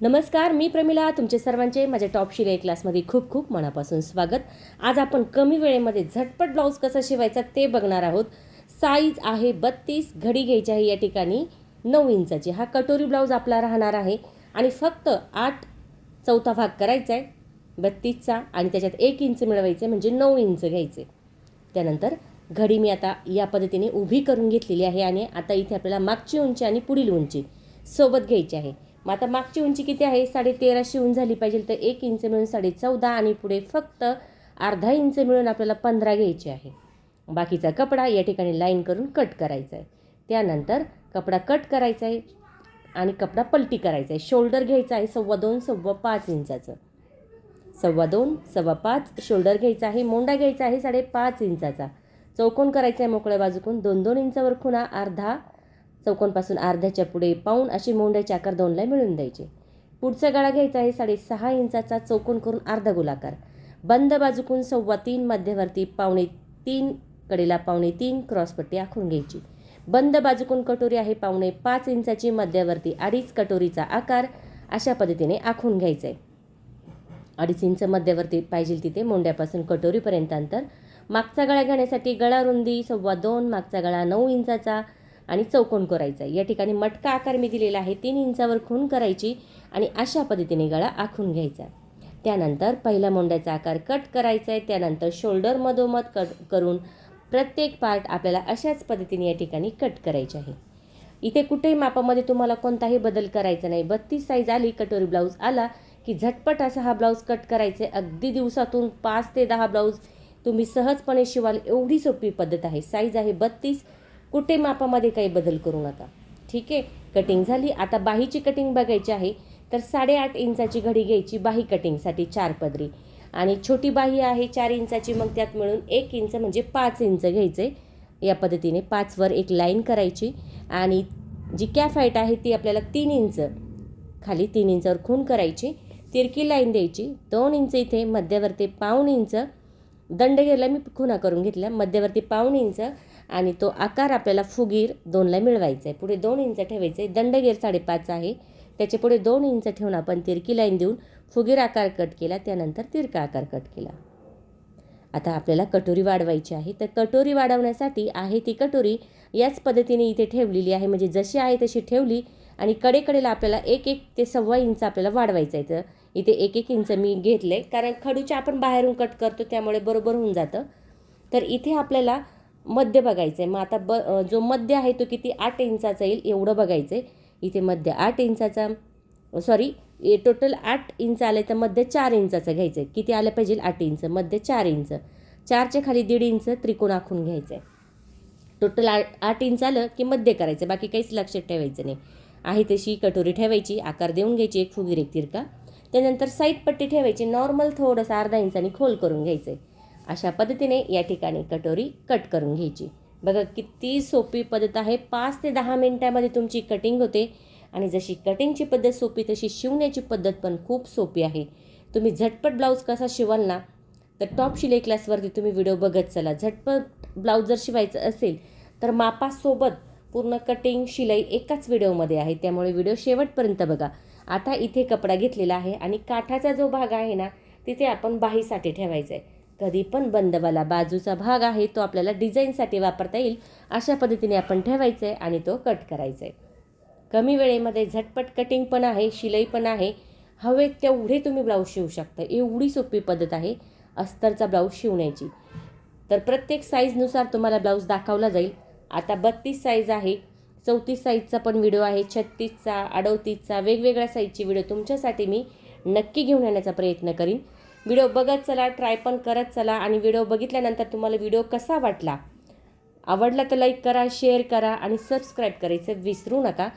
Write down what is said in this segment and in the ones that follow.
नमस्कार, मी प्रमिला. तुमचे सर्वांचे माझ्या टॉप शिलाई क्लासमध्ये खूप खूप मनापासून स्वागत. आज आपण कमी वेळेमध्ये झटपट ब्लाऊज कसा शिवायचा ते बघणार आहोत. साईज आहे 32, घडी घ्यायची आहे या ठिकाणी 9 इंचाची. हा कटोरी ब्लाऊज आपला राहणार आहे आणि फक्त 8 चौथा भाग करायचा आहे 32चा आणि त्याच्यात 1 इंच मिळवायचे म्हणजे 9 इंच घ्यायचे. त्यानंतर घडी मी आता या पद्धतीने उभी करून घेतलेली आहे आणि आता इथे आपल्याला मागची उंची आणि पुढील उंची सोबत घ्यायची आहे. मग आता मागची उंची किती आहे? 13.5 शिवून झाली पाहिजे, तर 1 इंच मिळून 14.5 आणि पुढे फक्त अर्धा इंच मिळून आपल्याला 15 घ्यायची आहे. बाकीचा कपडा या ठिकाणी लाईन करून कट करायचा आहे. त्यानंतर कपडा कट करायचा आहे आणि कपडा पलटी करायचा आहे. शोल्डर घ्यायचा आहे 2.25 5.5 इंचाचं. 2.25 5.5 शोल्डर घ्यायचा आहे. मोंडा घ्यायचा आहे 5.5 इंचाचा. चौकोन करायचा आहे मोकळ्या बाजूकून 2-2 इंचावर खुणा, अर्धा चौकोनपासून अर्ध्याच्या पुढे पाऊण अशी मोंड्याचे आकार 2ला मिळून द्यायचे. पुढचा गळा घ्यायचा आहे 6.5 इंचाचा. चौकोन करून अर्धा गोलाकार. बंद बाजूकून 3.25 मध्यवर्ती 3.25 कडेला 3.25 क्रॉसपट्टी आखून घ्यायची. बंद बाजूकून कटोरी आहे 5.5 इंचाची. मध्यवर्ती 2.5 कटोरीचा आकार अशा पद्धतीने आखून घ्यायचा आहे. 2.5 इंच मध्यवर्ती पाहिजे तिथे मोंड्यापासून कटोरीपर्यंत अंतर. मागचा गळा घेण्यासाठी गळा रुंदी 2.25, मागचा गळा 9 इंचाचा आणि चौकोन करायचा. या ठिकाणी मटका आकार मी दिलेला आहे 3 इंचावर खूण करायची आणि अशा पद्धतीने गळा आखून घ्यायचा. त्यानंतर पहिला मोंड्याचा आकार कट करायचा आहे. त्यानंतर शोल्डर मधोमध कट करून प्रत्येक पार्ट आपल्याला अशाच पद्धतीने या ठिकाणी कट करायचे आहे. इथे कुठेही मापामध्ये तुम्हाला कोणताही बदल करायचा नाही. 32 साईज आली, कटोरी ब्लाऊज आला की झटपट असा हा ब्लाऊज कट करायचा आहे. अगदी दिवसातून 5 ते 10 ब्लाऊज तुम्ही सहजपणे शिवाल, एवढी सोपी पद्धत आहे. साईज आहे 32, कुठे मापामध्ये काही बदल करू नका. ठीक आहे, कटिंग झाली. आता बाहीची कटिंग बघायची आहे. तर 8.5 इंचाची घडी घ्यायची बाही कटिंगसाठी 4 पदरी आणि छोटी बाही आहे 4 इंचाची. मग त्यात मिळून 1 इंच म्हणजे 5 इंच घ्यायचे. या पद्धतीने 5 वर एक लाईन करायची आणि जी कॅफ हाईट आहे ती आपल्याला 3 इंच खाली 3 इंचावर खूण करायची. तिरकी लाईन द्यायची 2 इंच इथे. मध्यवर्ती पाऊण इंच दंड घेरला मी खुणा करून घेतल्या. मध्यवर्ती पाऊण इंच आणि तो आकार आपल्याला फुगीर 2ला मिळवायचा आहे. पुढे 2 इंच ठेवायचे आहे. दंडगेर 5.5 आहे, त्याच्या पुढे 2 इंच ठेवून आपण तिरकी लाईन देऊन फुगीर आकार कट केला. त्यानंतर तिरका आकार कट केला. आता आपल्याला कटोरी वाढवायची आहे. तर कटोरी वाढवण्यासाठी आहे ती कटोरी याच पद्धतीने इथे ठेवलेली आहे, म्हणजे जशी आहे तशी ठेवली आणि कडेकडेला आपल्याला 1-1 ते 1.25 इंच आपल्याला वाढवायचं आहे. तर इथे 1-1 इंच मी घेतले, कारण खडूच्या आपण बाहेरून कट करतो त्यामुळे बरोबर होऊन जातं. तर इथे आपल्याला मध्य बघायचं आहे. मग आता जो मध्य आहे तो किती 8 इंचाचा येईल एवढं बघायचं आहे. इथे मध्य 8 इंचाचा, सॉरी टोटल 8 इंच आले तर मध्य 4 इंचाचं घ्यायचं आहे. किती आलं पाहिजे? 8 इंच, मध्य 4 इंच. 4च्या खाली 1.5 इंच त्रिकोण आखून घ्यायचं आहे. टोटल 8 इंच आलं की मध्य करायचं, बाकी काहीच लक्षात ठेवायचं नाही. आहे तशी कटोरी ठेवायची, आकार देऊन घ्यायची, एक फुगीर एक तिरका. त्यानंतर साईड पट्टी ठेवायची, नॉर्मल थोडंसं अर्धा इंचानी खोल करून घ्यायचं आहे. अशा पद्धतीने या ठिकाणी कटोरी कट करून घ्यायची. बघा किती सोपी पद्धत आहे. 5 ते 10 मिनिटामध्ये तुमची कटिंग होते आणि जशी कटिंगची पद्धत सोपी तशी शिवण्याची पद्धत पण खूप सोपी आहे. तुम्ही झटपट ब्लाऊज कसा शिवाल ना, तर टॉप शिलाई क्लासवरती तुम्ही व्हिडिओ बघत चला. झटपट ब्लाऊज जर शिवायचं असेल तर मापासोबत पूर्ण कटिंग शिलाई एकाच व्हिडिओमध्ये आहे, त्यामुळे व्हिडिओ शेवटपर्यंत बघा. आता इथे कपडा घेतलेला आहे आणि काठाचा जो भाग आहे ना तिथे आपण बाहीसाठी ठेवायचा आहे. कधी पण बंदवाला बाजूचा भाग आहे तो आपल्याला डिझाईनसाठी वापरता येईल, अशा पद्धतीने आपण ठेवायचं आहे आणि तो कट करायचा आहे. कमी वेळेमध्ये झटपट कटिंग पण आहे, शिलाई पण आहे. हवे तेवढे तुम्ही ब्लाऊज शिवू शकता, एवढी सोपी पद्धत आहे अस्तरचा ब्लाऊज शिवण्याची. तर प्रत्येक साईजनुसार तुम्हाला ब्लाऊज दाखवला जाईल. आता 32 साईज आहे, 34 साईजचा पण व्हिडिओ आहे, 36चा 38चा वेगवेगळ्या साईजची व्हिडिओ तुमच्यासाठी मी नक्की घेऊन येण्याचा प्रयत्न करीन. व्हिडिओ बघत चला, ट्राय पण करत चला आणि व्हिडिओ बघितल्यानंतर तुम्हाला व्हिडिओ कसा वाटला, आवडला तर लाईक करा, शेअर करा आणि सबस्क्राईब करायचं विसरू नका.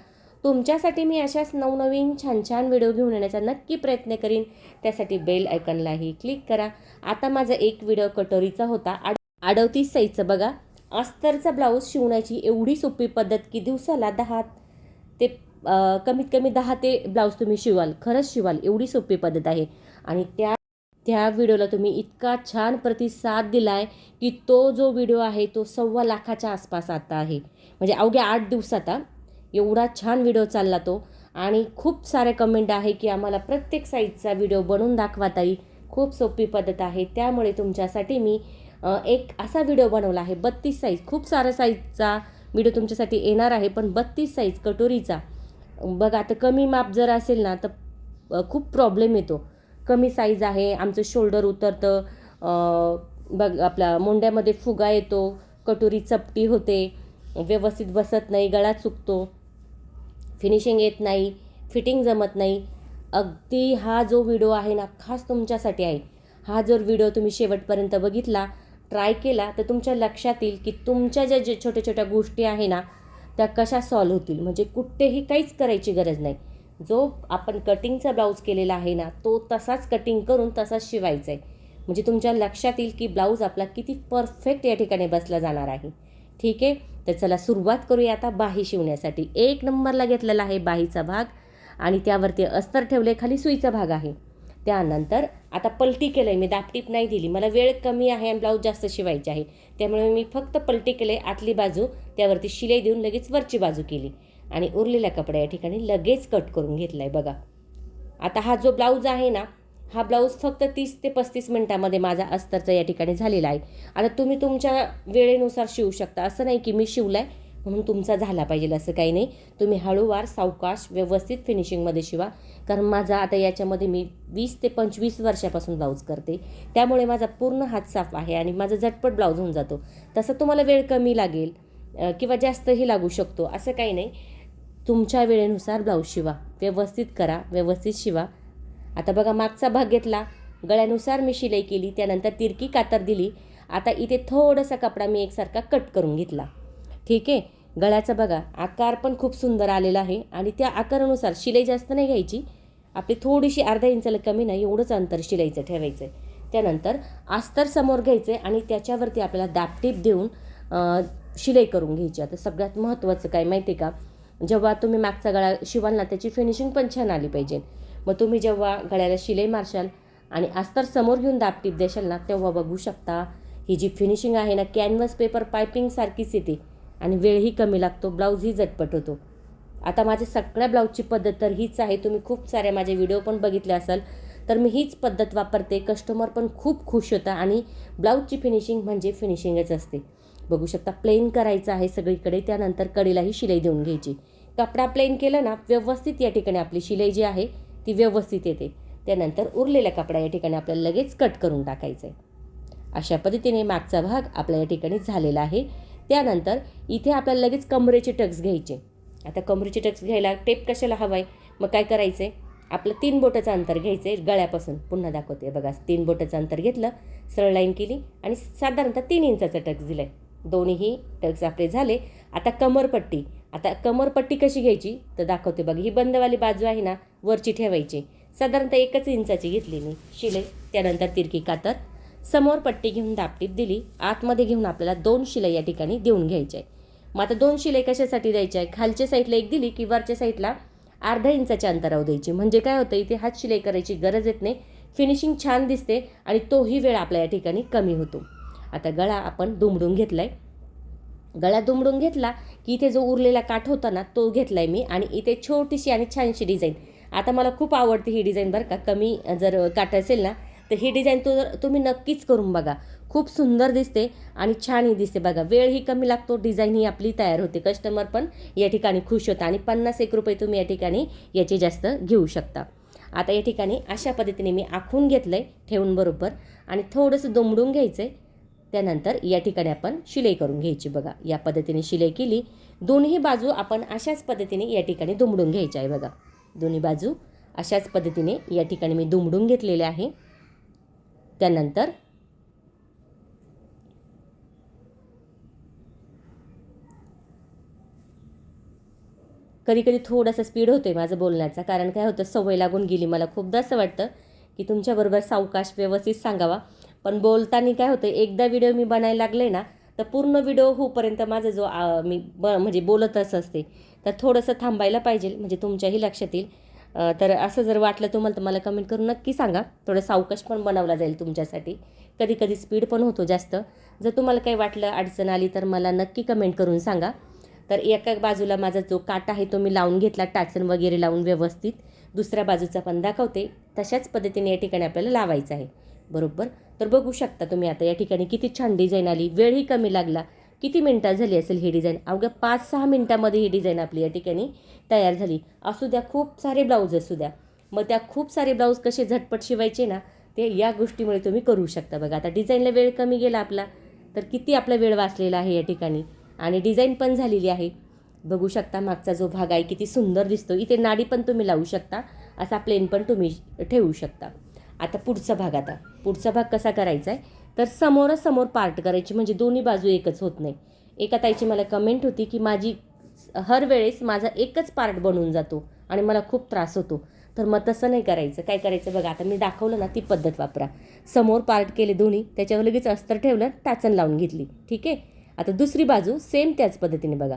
तुमच्यासाठी मी अशाच नवनवीन छान छान व्हिडिओ घेऊन येण्याचा नक्की प्रयत्न करीन. त्यासाठी बेल आयकॉनलाही क्लिक करा. आता माझा एक व्हिडिओ कटोरीचा होता 38 साईजचा. बघा अस्तरचा ब्लाऊज शिवण्याची एवढी सोपी पद्धत की दिवसाला 10 ते कमीत कमी 10 ते ब्लाऊज तुम्ही शिवाल, खरंच शिवाल, एवढी सोपी पद्धत आहे. आणि त्या व्हिडिओला तुम्ही इतका छान प्रतिसाद दिला आहे की तो जो व्हिडिओ आहे तो 1.25 लाखाच्या आसपास आता आहे, म्हणजे अवघ्या 8 दिवसात एवढा छान व्हिडिओ चालला तो. आणि खूप सारे कमेंट आहे की आम्हाला प्रत्येक साईजचा व्हिडिओ बनवून दाखवा ताई. खूप सोपी पद्धत आहे. त्यामुळे तुमच्यासाठी मी एक असा व्हिडिओ बनवला आहे 32 साईज. खूप सारा साईजचा व्हिडिओ तुमच्यासाठी येणार आहे, पण 32 साईज कटोरीचा. बघा आता कमी माप जर असेल ना तर खूप प्रॉब्लेम येतो. कमी साईज आहे, आमचं शोल्डर उतरतं, बघ आपला मुंड्यामध्ये फुगा येतो, कटोरी चपटी होते, व्यवस्थित बसत नाही, गळा चुकतो, फिनिशिंग येत नाही, फिटिंग जमत नाही. अगदी हा जो व्हिडिओ आहे ना खास तुमच्यासाठी आहे. हा जर व्हिडिओ तुम्ही शेवटपर्यंत बघितला, ट्राय केला, तर तुमच्या लक्षात येईल की तुमच्या ज्या छोट्या छोट्या गोष्टी आहे ना त्या कशा सॉल्व्ह होतील. म्हणजे कुठेही काहीच करायची गरज नाही. जो आपण कटिंगचा ब्लाऊज केलेला आहे ना तो तसाच कटिंग करून तसाच शिवायचा आहे. म्हणजे तुमच्या लक्षात येईल की ब्लाऊज आपला किती परफेक्ट या ठिकाणी बसला जाणार आहे. ठीक आहे, तर चला सुरुवात करूया आता बाही शिवण्यासाठी. 1 नंबरला घेतलेला आहे बाहीचा भाग आणि त्यावरती अस्तर ठेवले, खाली सुईचा भाग आहे. त्यानंतर आता पलटी केलं आहे मी, दापटीप नाही दिली. मला वेळ कमी आहे आणि ब्लाऊज जास्त शिवायचे आहे, त्यामुळे मी फक्त पलटी केले, आतली बाजू त्यावरती शिलाई देऊन लगेच वरची बाजू केली आणि उरलेल्या कपड्या या ठिकाणी लगेच कट करून घेतला आहे. बघा आता हा जो ब्लाऊज आहे ना हा ब्लाऊज फक्त 30 ते 35 मिनटामध्ये माझा अस्तरचा या ठिकाणी झालेला आहे. आता तुम्ही तुमच्या वेळेनुसार शिवू शकता. असं नाही की मी शिवला आहे म्हणून तुमचा झाला पाहिजे असं काही नाही. तुम्ही हळूवार सावकाश व्यवस्थित फिनिशिंगमध्ये शिवा. कारण माझा आता याच्यामध्ये मी 20 ते 25 वर्षापासून ब्लाऊज करते, त्यामुळे माझा पूर्ण हात साफ आहे आणि माझा झटपट ब्लाऊज होऊन जातो. तसं तुम्हाला वेळ कमी लागेल किंवा जास्तही लागू शकतो, असं काही नाही. तुमच्या वेळेनुसार ब्लाऊज शिवा, व्यवस्थित करा, व्यवस्थित शिवा. आता बघा मागचा भाग घेतला, गळ्यानुसार मी शिलाई केली, त्यानंतर तिरकी कातर दिली. आता इथे थोडासा कपडा मी एकसारखा कट करून घेतला. ठीक आहे, गळ्याचा बघा आकार पण खूप सुंदर आलेला आहे आणि त्या आकारानुसार शिलाई जास्त नाही घ्यायची. आपली थोडीशी अर्धा इंचाला कमी नाही एवढंच अंतर शिलाईचं ठेवायचं आहे. त्यानंतर अस्तर समोर घ्यायचं आहे आणि त्याच्यावरती आपल्याला दाबटीप देऊन शिलाई करून घ्यायची. आता सगळ्यात महत्त्वाचं काय माहिती आहे का, जेव्हा तुम्ही मागचा गळा शिवाल ना त्याची फिनिशिंग पण छान आली पाहिजे. मग तुम्ही जेव्हा गळ्याला शिलाई मारशाल आणि अस्तर समोर घेऊन दाबटीप देशाल ना तेव्हा बघू शकता ही जी फिनिशिंग आहे ना कॅनव्हस पेपर पायपिंगसारखीच येते आणि वेळही कमी लागतो, ब्लाऊजही झटपट होतो. आता माझ्या सगळ्या ब्लाऊजची पद्धत तर हीच आहे. तुम्ही खूप सारे माझे व्हिडिओ पण बघितले असाल तर मी हीच पद्धत वापरते. कस्टमर पण खूप खुश होता आणि ब्लाऊजची फिनिशिंग म्हणजे फिनिशिंगच असते. बघू शकता प्लेन करायचं आहे सगळीकडे, त्यानंतर कडेलाही शिलाई देऊन घ्यायची. कपडा प्लेन केला ना व्यवस्थित या ठिकाणी आपली शिलाई जी आहे ती व्यवस्थित येते. त्यानंतर उरलेला कपडा या ठिकाणी आपल्याला लगेच कट करून टाकायचा आहे. अशा पद्धतीने मागचा भाग आपल्या या ठिकाणी झालेला आहे. त्यानंतर इथे आपल्याला लगेच कमरेचे टक्स घ्यायचे. आता कमरेचे टक्स घ्यायला टेप कशाला हवा आहे, मग काय करायचं आहे, आपलं 3 बोटाचं अंतर घ्यायचं आहे गळ्यापासून. पुन्हा दाखवते बघा, 3 बोटाचं अंतर घेतलं, सरळ लाईन केली आणि साधारणतः 3 इंचाचा टक्स दिला आहे. दोन्हीही टक्स आपले झाले. आता कमरपट्टी. आता कमरपट्टी कशी घ्यायची तर दाखवते बघा. ही बंदवाली बाजू आहे ना वरची ठेवायची. साधारणतः 1 इंचाची घेतली मी शिलाई. त्यानंतर तिरकी कातर समोर पट्टी घेऊन दाबटीप दिली, आतमध्ये घेऊन आपल्याला 2 शिलाई या ठिकाणी देऊन घ्यायच्या आहे. मग आता 2 शिलाई कशासाठी द्यायच्या आहे, खालच्या साईडला 1 दिली की वरच्या साईडला अर्धा इंचाच्या अंतरावर द्यायची. म्हणजे काय होतं इथे हात शिलाई करायची गरज येत नाही, फिनिशिंग छान दिसते आणि तोही वेळ आपल्या या ठिकाणी कमी होतो. आता गळा आपण दुमडून घेतला आहे. गळा दुमडून घेतला की इथे जो उरलेला काठ होता ना तो घेतला आहे मी आणि इथे छोटीशी आणि छानशी डिझाईन. आता मला खूप आवडते ही डिझाईन बरं का. कमी जर काठ असेल ना तर ही डिझाईन तुम्ही नक्कीच करून बघा. खूप सुंदर दिसते आणि छानही दिसते बघा. वेळही कमी लागतो, डिझाईनही आपली तयार होते, कस्टमर पण या ठिकाणी खुश होता आणि 50-1 रुपये तुम्ही या ठिकाणी याचे जास्त घेऊ शकता. आता या ठिकाणी अशा पद्धतीने मी आखून घेतलं आहे ठेवून बरोबर आणि थोडंसं दुमडून घ्यायचं आहे. त्यानंतर या ठिकाणी आपण शिलाई करून घ्यायची. बघा या पद्धतीने शिलाई केली. दोन्ही बाजू आपण अशाच पद्धतीने या ठिकाणी दुमडून घ्यायच्या आहे. बघा दोन्ही बाजू अशाच पद्धतीने या ठिकाणी मी दुमडून घेतलेले आहे. त्यानंतर कधी कधी थोडासा स्पीड होते माझं बोलण्याचा, कारण काय होतं सवय लागून गेली मला. खूपदा असं वाटतं की तुमच्याबरोबर सावकाश व्यवस्थित सांगावा, पण बोलताना काय होतं एकदा व्हिडिओ मी बनायला लागले ना तर पूर्ण व्हिडिओ होईपर्यंत माझं जो मी म्हणजे बोलतच असते, तर थोडंसं थांबायला पाहिजे म्हणजे तुमच्याही लक्षात येईल. तर असं जर वाटलं तुम्हाला तर मला कमेंट करून नक्की सांगा. थोडं सावकाश पण बनवला जाईल तुमच्यासाठी. कधी कधी स्पीड पण होतो जास्त. जर तुम्हाला काही वाटलं अडचण आली तर मला नक्की कमेंट करून सांगा. तर एका बाजूला माझा जो काटा आहे तो मी लावून घेतला, टाचन वगैरे लावून व्यवस्थित. दुसऱ्या बाजूचा पण दाखवते. तशाच पद्धतीने या ठिकाणी आपल्याला लावायचं आहे बरोबर. तर बघू शकता तुम्ही आता या ठिकाणी किती छान डिझाईन आली. वेळही कमी लागला. किती मिनटात झाली असेल ही डिझाईन? अवघ्या 5-6 मिनटामध्ये ही डिझाईन आपली या ठिकाणी तयार झाली. असू द्या खूप सारे ब्लाऊज असू द्या, मग त्या खूप सारे ब्लाऊज कसे झटपट शिवायचे ना, ते या गोष्टीमुळे तुम्ही करू शकता. बघा आता डिझाईनला वेळ कमी गेला आपला, तर किती आपला वेळ वाचलेला आहे या ठिकाणी. आणि डिझाईन पण झालेली आहे. बघू शकता मागचा जो भाग आहे किती सुंदर दिसतो. इथे नाडी पण तुम्ही लावू शकता, असा प्लेन पण तुम्ही ठेवू शकता. आता पुढचा भाग कसा करायचा आहे, तर समोरासमोर पार्ट करायची, म्हणजे दोन्ही बाजू एकच होत नाही. एका ताईची मला कमेंट होती की माझी हर वेळेस माझा एकच पार्ट बनवून जातो आणि मला खूप त्रास होतो. तर मग तसं नाही करायचं. काय करायचं बघा, आता मी दाखवलं ना ती पद्धत वापरा. समोर पार्ट केले दोन्ही, त्याच्यावर लगेच अस्तर ठेवलं, टाचन लावून घेतली. ठीक आहे. आता दुसरी बाजू सेम त्याच पद्धतीने बघा,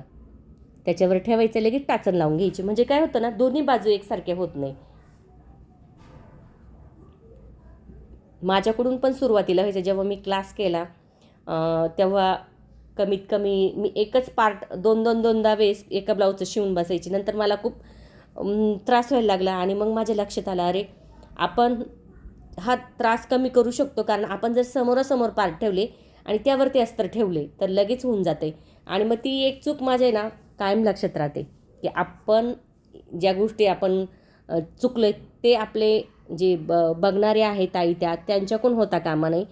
त्याच्यावर ठेवायचं, लगेच टाचन लावून घ्यायची. म्हणजे काय होतं ना, दोन्ही बाजू एकसारख्या होत नाही. माझ्याकडून पण सुरुवातीला व्हायचं. जेव्हा मी क्लास केला तेव्हा कमीत कमी मी एकच पार्ट दोनदा वेळेस एका ब्लाऊजचं शिवून बसायची. नंतर मला खूप त्रास व्हायला लागला आणि मग माझ्या लक्षात आलं, अरे आपण हा त्रास कमी करू शकतो. कारण आपण जर समोरासमोर पार्ट ठेवले आणि त्यावरती अस्तर ठेवले तर लगेच होऊन जाते. आणि मग ती एक चूक माझ्या ना कायम लक्षात राहते की आपण ज्या गोष्टी आपण चुकले ते आपले जे बघणारे आहेत ताई त्यांच्याकडून होता कामा नये.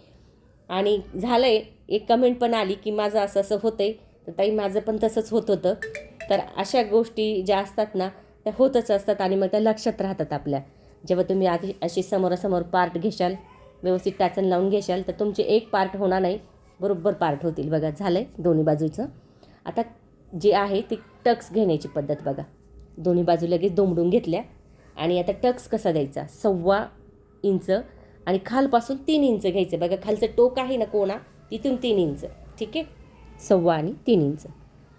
आणि झालं आहे, एक कमेंट पण आली की माझं असं होतं आहे, तर ताई माझं पण तसंच होत होतं. तर अशा गोष्टी ज्या असतात ना त्या होतच असतात आणि मग त्या लक्षात राहतात आपल्या. जेव्हा तुम्ही आधी अशी समोरासमोर पार्ट घेशाल, व्यवस्थित टाचन लावून घेशाल, तर तुमचे एक पार्ट होणार नाही, बरोबर पार्ट होतील. बघा झालं आहे दोन्ही बाजूचं. आता जे आहे ती टक्स घेण्याची पद्धत बघा. दोन्ही बाजू लगेच दोमडून घेतल्या आणि आता टक्स कसा द्यायचा, 1.25 इंच आणि खालपासून 3 इंच घ्यायचं. बघा खालचं टोक आहे ना कोणा, तिथून 3 इंच. ठीक आहे. 1.25 आणि 3 इंच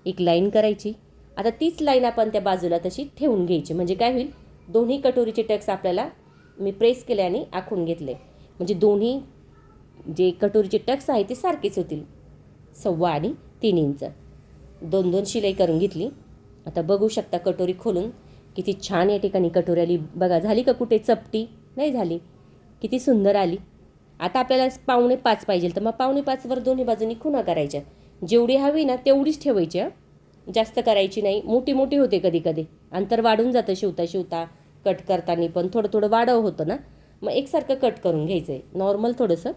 एक लाईन करायची. आता तीच लाईन आपण त्या बाजूला तशी ठेवून घ्यायची. म्हणजे काय होईल, दोन्ही कटोरीचे टक्स आपल्याला मी प्रेस केले आणि आखून घेतले. म्हणजे दोन्ही जे कटोरीचे टक्स आहे ते सारखेच होतील. 1.25 आणि 3 इंच 2-2 शिलाई करून घेतली. आता बघू शकता कटोरी खोलून किती छान या ठिकाणी कटोरी आली. बघा झाली का कुठे चपटी? नाही झाली. किती सुंदर आली. आता आपल्याला 4.25 पाहिजे, तर मग 4.25वर दोन्ही बाजूनी खुणा करायच्या. जेवढी हवी ना तेवढीच ठेवायची, जास्त करायची नाही. मोठी होते कधी कधी, अंतर वाढून जातं शिवता कट करताना, पण थोडं वाढव होतं ना, मग एकसारखं कट करून घ्यायचं आहे नॉर्मल थोडंसं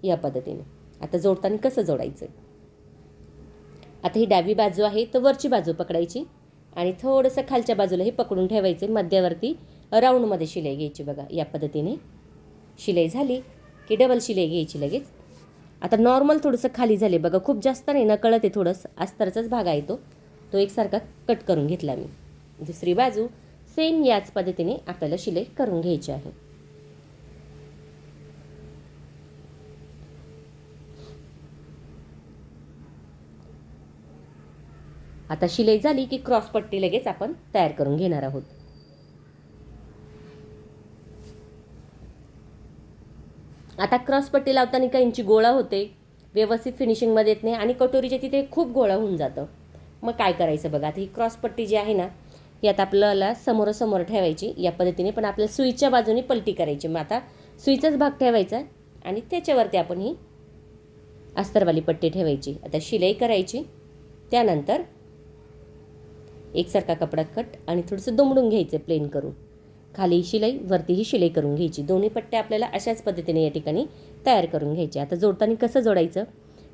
या पद्धतीने. आता जोडताना कसं जोडायचं, आता ही डावी बाजू आहे तर वरची बाजू पकडायची आणि थोडंसं खालच्या बाजूला हे पकडून ठेवायचं. मध्यावरती राऊंडमध्ये शिलाई घ्यायची. बघा या पद्धतीने शिलाई झाली की डबल शिलाई घ्यायची लगेच. आता नॉर्मल थोडंसं खाली झाले बघा, खूप जास्त नाही, नकळत आहे थोडंसं, अस्तरचाच भाग आहे तो एकसारखा कट करून घेतला मी. दुसरी बाजू सेम याच पद्धतीने आपल्याला शिलाई करून घ्यायची आहे. आता शिलाई झाली की क्रॉस पट्टी लगेच आपण तयार करून घेणार आहोत. आता क्रॉस पट्टी लावताना काहींची गोळा होते, व्यवस्थित फिनिशिंगमध्ये येत नाही आणि कटोरीच्या तिथे खूप गोळा होऊन जातं. मग काय करायचं बघा, आता ही क्रॉस पट्टी जी आहे ना ही आता आपल्याला समोरासमोर ठेवायची या पद्धतीने, पण आपल्या सुईच्या बाजूने पलटी करायची. मग आता सुईचाच भाग ठेवायचा आणि त्याच्यावरती आपण ही अस्तरवाली पट्टी ठेवायची. आता शिलाई करायची, त्यानंतर एकसारखा कपडा कट आणि थोडंसं दुमडून घ्यायचं प्लेन करून. खाली शिलाई वरतीही शिलाई करून घ्यायची. दोन्ही पट्ट्या आपल्याला अशाच पद्धतीने या ठिकाणी तयार करून घ्यायच्या. आता जोडताना कसं जोडायचं,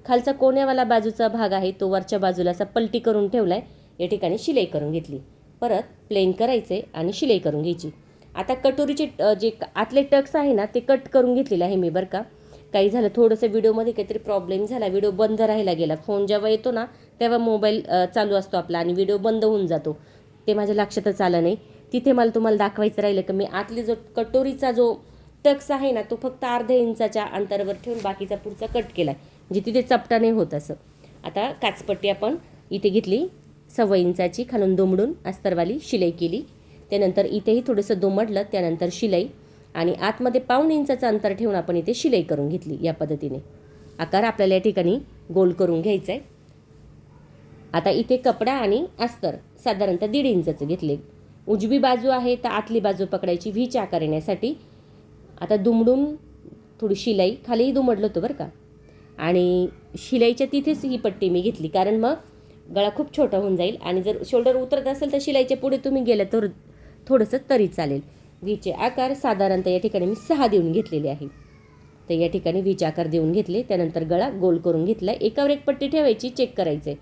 खालचा कोण्यावाला बाजूचा भाग आहे तो वरच्या बाजूला असा पलटी करून ठेवला आहे, या ठिकाणी शिलाई करून घेतली. परत प्लेन करायचे आणि शिलाई करून घ्यायची. आता कटोरीचे जे आतले टक्स आहे ना ते कट करून घेतलेले आहे मी बरं का. काही झालं थोडंसं व्हिडिओमध्ये काहीतरी प्रॉब्लेम झाला, व्हिडिओ बंद राहायला गेला. फोन जेव्हा येतो ना तेव्हा मोबाईल चालू असतो आपला आणि व्हिडिओ बंद होऊन जातो, ते माझ्या लक्षातच आलं नाही. तिथे मला तुम्हाला दाखवायचं राहिलं की मी आतली जो कटोरीचा जो टक्स आहे ना तो फक्त अर्ध्या इंचाच्या अंतरावर ठेवून बाकीचा पुढचा कट केला आहे, म्हणजे तिथे चपटा नाही होत असं. आता काचपट्टी आपण इथे घेतली 1.25 इंचाची, खालून दुमडून अस्तरवाली शिलाई केली. त्यानंतर इथेही थोडंसं दुमडलं, त्यानंतर शिलाई आणि आतमध्ये 1.25 इंचाचं अंतर ठेवून आपण इथे शिलाई करून घेतली. या पद्धतीने आकार आपल्याला या ठिकाणी गोल करून घ्यायचा आहे. आता इथे कपडा आणि अस्तर साधारणतः 1.5 इंचाचं घेतले. उजवी बाजू आहे तर आतली बाजू पकडायची व्हीच्या आकार येण्यासाठी. आता दुमडून थोडी शिलाई खालीही दुमडलं होतं बरं का, आणि शिलाईच्या तिथेच ही पट्टी मी घेतली, कारण मग गळा खूप छोटा होऊन जाईल. आणि जर शोल्डर उतरत असेल तर शिलाईच्या पुढे तुम्ही गेलं तर थोडंसं तरी चालेल. व्हीचे आकार साधारणतः या ठिकाणी मी 6 देऊन घेतलेले आहे. तर या ठिकाणी व्हीचे आकार देऊन घेतले. त्यानंतर गळा गोल करून घेतला. एकावर एक पट्टी ठेवायची, चेक करायचे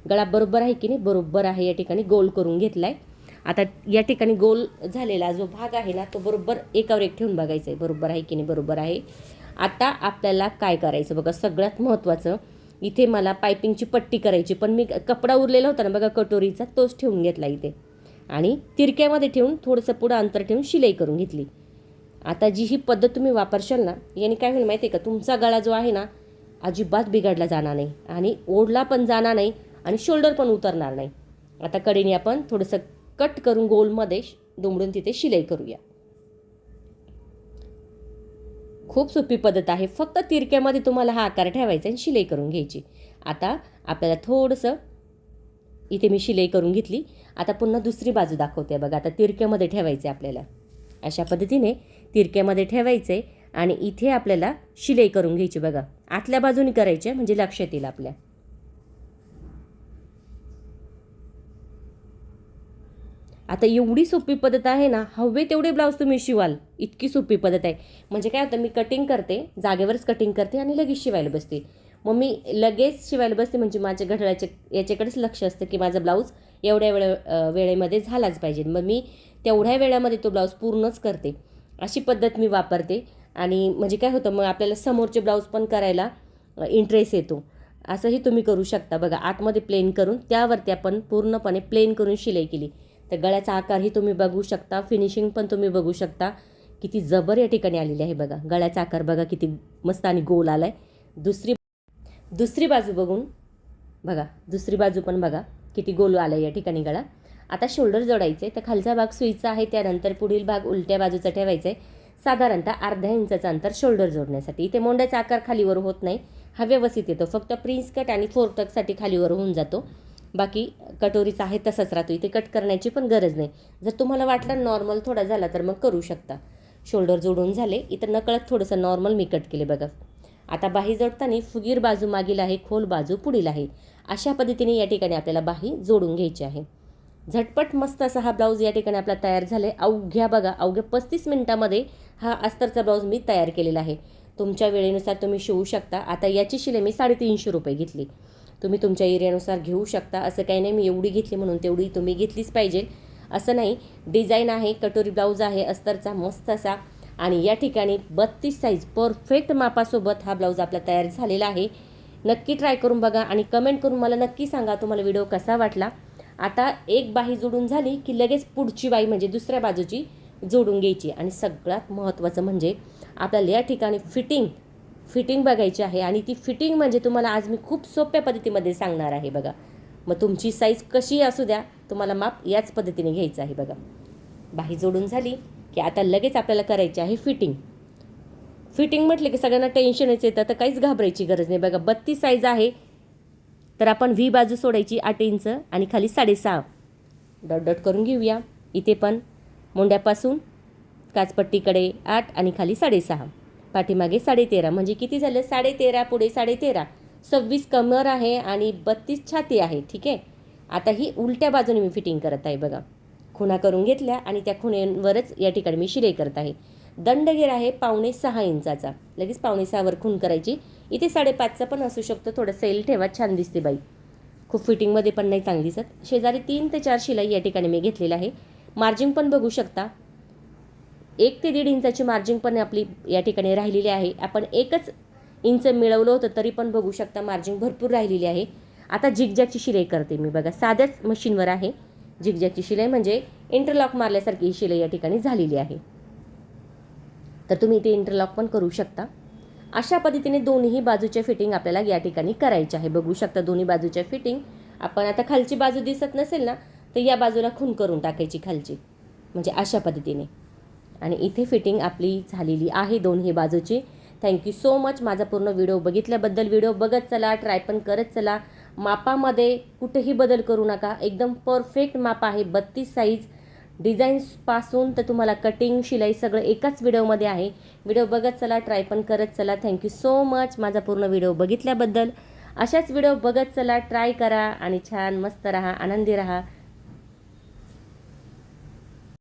गळा बरोबर आहे की नाही. बरोबर आहे. या ठिकाणी गोल करून घेतला आहे. आता या ठिकाणी गोल झालेला जो भाग आहे ना, तो बरोबर एकावर एक ठेवून बघायचं आहे बरोबर आहे की नाही. बरोबर आहे. आता आपल्याला काय करायचं बघा, सगळ्यात महत्त्वाचं इथे मला पायपिंगची पट्टी करायची, पण मी कपडा उरलेला होता ना बघा कटोरीचा, तोच ठेवून घेतला इथे आणि तिरक्यामध्ये ठेवून थोडंसं पुढं अंतर ठेवून शिलाई करून घेतली. आता जी ही पद्धत तुम्ही वापरशाल ना, याने काय होईल माहिती आहे का, तुमचा गळा जो आहे ना अजिबात बिघडला जाणार नाही आणि ओढला पण जाणार नाही आणि शोल्डर पण उतरणार नाही. आता कडेने आपण थोडंसं कट करून गोलमध्ये दुमडून तिथे शिलाई करूया. खूप सोपी पद्धत आहे. फक्त तिरक्यामध्ये तुम्हाला हा आकार ठेवायचा आणि शिलाई करून घ्यायची. आता आपल्याला थोडंसं इथे मी शिलाई करून घेतली. आता पुन्हा दुसरी बाजू दाखवते बघा. आता तिरक्यामध्ये ठेवायचे आपल्याला, अशा पद्धतीने तिरक्यामध्ये ठेवायचे आणि इथे आपल्याला शिलाई करून घ्यायची बघा. आतल्या बाजूने करायची म्हणजे लक्षात येईल आपल्या. आता एवढी सोपी पद्धत आहे ना, हवे तेवढे ब्लाऊज तुम्ही शिवाल, इतकी सोपी पद्धत आहे. म्हणजे काय होतं, मी कटिंग करते, जागेवरच कटिंग करते आणि लगेच शिवायला बसते. मग मी लगेच शिवायला बसते म्हणजे माझ्या घड्याळाच्या याच्याकडेच लक्ष असतं की माझा ब्लाऊज एवढ्या वेळेमध्ये झालाच पाहिजे. मग मी तेवढ्या वेळामध्ये तो ब्लाऊज पूर्णच करते. अशी पद्धत मी वापरते. आणि म्हणजे काय होतं, मग आपल्याला समोरचे ब्लाऊज पण करायला इंटरेस्ट येतो. असंही तुम्ही करू शकता बघा. आतमध्ये प्लेन करून त्यावरती आपण पूर्णपणे प्लेन करून शिलाई केली. तर गळ्याचा आकारही तुम्ही बघू शकता, फिनिशिंग पण तुम्ही बघू शकता किती जबर या ठिकाणी आलेली आहे बघा. गळ्याचा आकार बघा किती मस्त आणि गोल आला आहे. दुसरी बाजू बघून बघा, दुसरी बाजू पण बघा किती गोल आला या ठिकाणी गळा. आता शोल्डर जोडायचे, तर खालचा भाग सुईचा आहे, त्यानंतर पुढील भाग उलट्या बाजूचा ठेवायचा आहे. साधारणतः अर्धा इंचाचं अंतर शोल्डर जोडण्यासाठी. इथे मोंड्याचा आकार खालीवर होत नाही, हा व्यवस्थित येतो. फक्त प्रिन्स कट आणि 4 टक्ससाठी खालीवर होऊन जातो. बाकी कटोरीचा आहे तसाच राहतो. इथे कट करण्याची पण गरज नाही. जर तुम्हाला वाटलं नॉर्मल थोडा झाला तर मग करू शकता. शोल्डर जोडून झाले. इथं नकळत थोडंसं नॉर्मल मी कट केले बघा. आता बाही जोडताना फुगीर बाजू मागील आहे, खोल बाजू पुढील आहे. अशा पद्धतीने या ठिकाणी आपल्याला बाही जोडून घ्यायची आहे. झटपट मस्त असा हा ब्लाऊज या ठिकाणी आपला तयार झाला आहे. अवघ्या 35 मिनिटामध्ये हा अस्तरचा ब्लाऊज मी तयार केलेला आहे. तुमच्या वेळेनुसार तुम्ही शिवू शकता. आता याची शिलाई मी 350 रुपये घेतली. तुम्ही तुमच्या एरियानुसार घेऊ शकता. असं काही नाही मी एवढी घेतली म्हणून तेवढी तुम्ही घेतलीच पाहिजे असं नाही. डिझाईन आहे, कटोरी ब्लाऊज आहे अस्तरचा मस्त असा. आणि या ठिकाणी 32 साईज परफेक्ट मापासोबत हा ब्लाऊज आपला तयार झालेला आहे. नक्की ट्राय करून बघा आणि कमेंट करून मला नक्की सांगा तुम्हाला व्हिडिओ कसा वाटला. आता एक बाही जोडून झाली की लगेच पुढची बाही म्हणजे दुसऱ्या बाजूची जोडून घ्यायची. आणि सगळ्यात महत्त्वाचं म्हणजे आपल्याला या ठिकाणी फिटिंग बघायची आहे. आणि ती फिटिंग म्हणजे तुम्हाला आज मी खूप सोप्या पद्धतीमध्ये सांगणार आहे बघा. मग तुमची साईज कशी असू द्या, तुम्हाला माप याच पद्धतीने घ्यायचं आहे बघा. बाही जोडून झाली की आता लगेच आपल्याला करायची आहे फिटिंग म्हटलं की सगळ्यांना टेन्शनच येतं, तर काहीच घाबरायची गरज नाही बघा. 32 साईज आहे तर आपण व्ही बाजू सोडायची 8 इंच आणि खाली 6.5 डॉट करून घेऊया. इथे पण मोंड्यापासून काचपट्टीकडे 8 आणि खाली 6.5, पाठीमागे 13.5 म्हणजे किती झालं 13.5 पुढे 13.5, 26 कमर आहे आणि 32 छाती आहे. ठीक आहे. आता ही उलट्या बाजूने मी फिटिंग करत आहे बघा. खुणा करून घेतल्या आणि त्या खुणेवरच या ठिकाणी मी शिलाई करत आहे. दंडगेर आहे 5.5 इंचाचा, लगेच 5.5वर खूण करायची. इथे 5.5चा पण असू शकतो, थोडं सैल ठेवा, छान दिसते बाई. खूप फिटिंगमध्ये पण नाही चांगली दिसत. शेजारी 3 ते 4 शिलाई या ठिकाणी मी घेतलेला आहे. मार्जिंग पण बघू शकता, 1 ते 1.5 इंचाची मार्जिंग पण आपली या ठिकाणी राहिलेली आहे. आपण 1 इंच मिळवलं होतं तरी पण बघू शकता मार्जिंग भरपूर राहिलेली आहे. आता झिगझॅगची शिलाई करते मी बघा. साध्याच मशीनवर आहे झिगझॅगची शिलाई, म्हणजे इंटरलॉक मारल्यासारखी ही शिलाई या ठिकाणी झालेली आहे. तर तुम्ही इथे इंटरलॉक पण करू शकता. अशा पद्धतीने दोन्ही बाजूच्या फिटिंग आपल्याला या ठिकाणी करायची आहे. बघू शकता दोन्ही बाजूच्या फिटिंग. आपण आता खालची बाजू दिसत नसेल ना, तर या बाजूला खूण करून टाकायची खालची, म्हणजे अशा पद्धतीने. आणि इथे फिटिंग आपली झालेली आहे दोन्ही बाजूची. थँक्यू सो मच माझा पूर्ण व्हिडिओ बघितल्याबद्दल. व्हिडिओ बघत चला, ट्राय पण करत चला मापामध्ये कुठेही बदल करू नका, एकदम परफेक्ट माप आहे. 32 साईज. डिझाईन्सपासून तर तुम्हाला कटिंग शिलाई सगळं एकाच व्हिडिओमध्ये आहे. व्हिडिओ बघत चला, ट्राय पण करत चला. थँक्यू सो मच माझा पूर्ण व्हिडिओ बघितल्याबद्दल. अशाच व्हिडिओ बघत चला, ट्राय करा आणि छान मस्त राहा, आनंदी राहा.